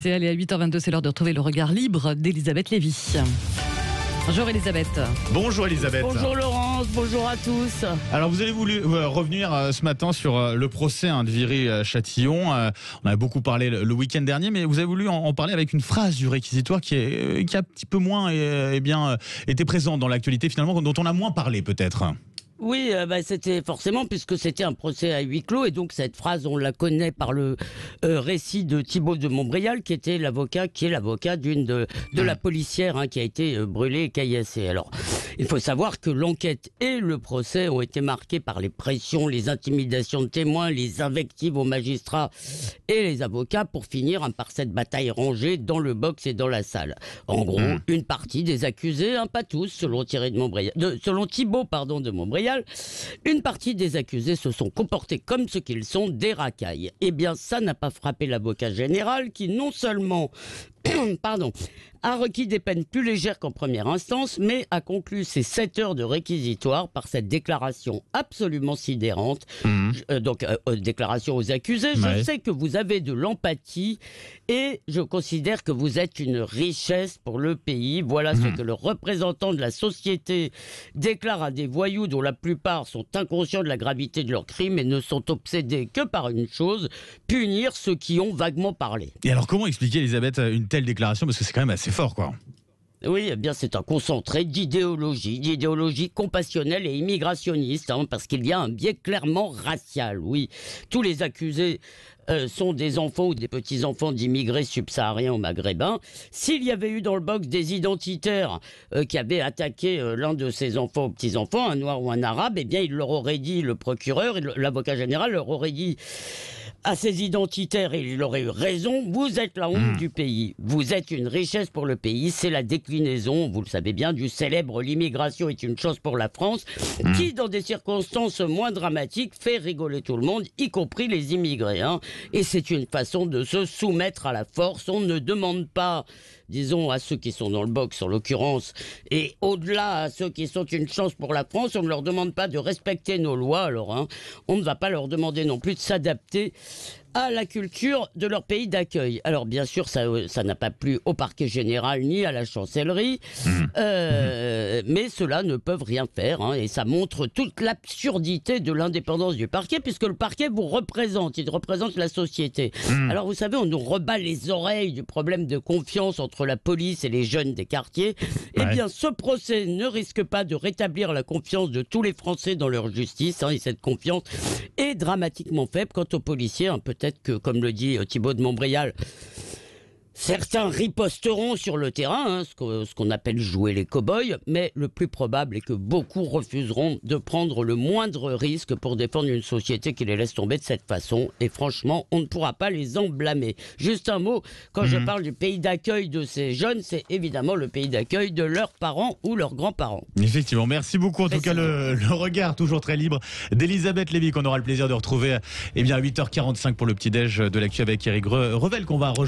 C'est allé à 8h22, c'est l'heure de retrouver le regard libre d'Elisabeth Lévy. Bonjour Elisabeth. Bonjour Elisabeth. Bonjour Laurence, bonjour à tous. Alors vous avez voulu revenir ce matin sur le procès de Viry-Châtillon. On a beaucoup parlé le week-end dernier, mais vous avez voulu en parler avec une phrase du réquisitoire qui a un petit peu moins été présente dans l'actualité finalement, dont on a moins parlé peut-être. Oui, c'était forcément, puisque c'était un procès à huis clos, et donc cette phrase, on la connaît par le récit de Thibaut de Montbrial, qui est l'avocat de la policière qui a été brûlée et caillassée. Alors, il faut savoir que l'enquête et le procès ont été marqués par les pressions, les intimidations de témoins, les invectives aux magistrats et les avocats, pour finir par cette bataille rangée dans le box et dans la salle. En gros, une partie des accusés, pas tous, selon Thibaut de Montbrial, une partie des accusés se sont comportés comme ce qu'ils sont, des racailles. Eh bien, ça n'a pas frappé l'avocat général, qui non seulement a requis des peines plus légères qu'en première instance, mais a conclu ses 7 heures de réquisitoire par cette déclaration absolument sidérante. Déclaration aux accusés. Je sais que vous avez de l'empathie et je considère que vous êtes une richesse pour le pays. Voilà ce que le représentant de la société déclare à des voyous dont la plupart sont inconscients de la gravité de leurs crimes et ne sont obsédés que par une chose: punir ceux qui ont vaguement parlé. Et alors comment expliquer, Elisabeth, une telle déclaration, parce que c'est quand même assez fort, quoi. Oui, eh bien c'est un concentré d'idéologie compassionnelle et immigrationniste, parce qu'il y a un biais clairement racial. Oui, tous les accusés sont des enfants ou des petits-enfants d'immigrés subsahariens ou maghrébins. S'il y avait eu dans le box des identitaires qui avaient attaqué l'un de ces enfants ou petits-enfants, un noir ou un arabe, eh bien il leur aurait dit, le procureur, l'avocat général leur aurait dit à ces identitaires, et il aurait eu raison: vous êtes la honte du pays, vous êtes une richesse pour le pays. C'est la déclinaison, vous le savez bien, du célèbre l'immigration est une chose pour la France, qui dans des circonstances moins dramatiques fait rigoler tout le monde, y compris les immigrés. Et c'est une façon de se soumettre à la force. On ne demande pas, disons, à ceux qui sont dans le box en l'occurrence, et au-delà à ceux qui sont une chance pour la France, on ne leur demande pas de respecter nos lois. Alors on ne va pas leur demander non plus de s'adapter à la culture de leur pays d'accueil. Alors bien sûr, ça n'a pas plu au parquet général ni à la chancellerie, mais ceux-là ne peuvent rien faire, et ça montre toute l'absurdité de l'indépendance du parquet, puisque le parquet vous représente, il représente la société. Alors vous savez, on nous rebat les oreilles du problème de confiance entre la police et les jeunes des quartiers. Eh bien, ce procès ne risque pas de rétablir la confiance de tous les Français dans leur justice, et cette confiance est dramatiquement faible quant aux policiers. Peut-être que, comme le dit Thibaut de Montbrial, certains riposteront sur le terrain, ce qu'on appelle jouer les cow-boys, mais le plus probable est que beaucoup refuseront de prendre le moindre risque pour défendre une société qui les laisse tomber de cette façon. Et franchement, on ne pourra pas les en blâmer. Juste un mot, quand je parle du pays d'accueil de ces jeunes, c'est évidemment le pays d'accueil de leurs parents ou leurs grands-parents. Effectivement, merci beaucoup. En tout cas, le regard toujours très libre d'Elisabeth Lévy, qu'on aura le plaisir de retrouver à 8h45 pour le petit-déj de l'actu avec Eric Revel, qu'on va rejoindre.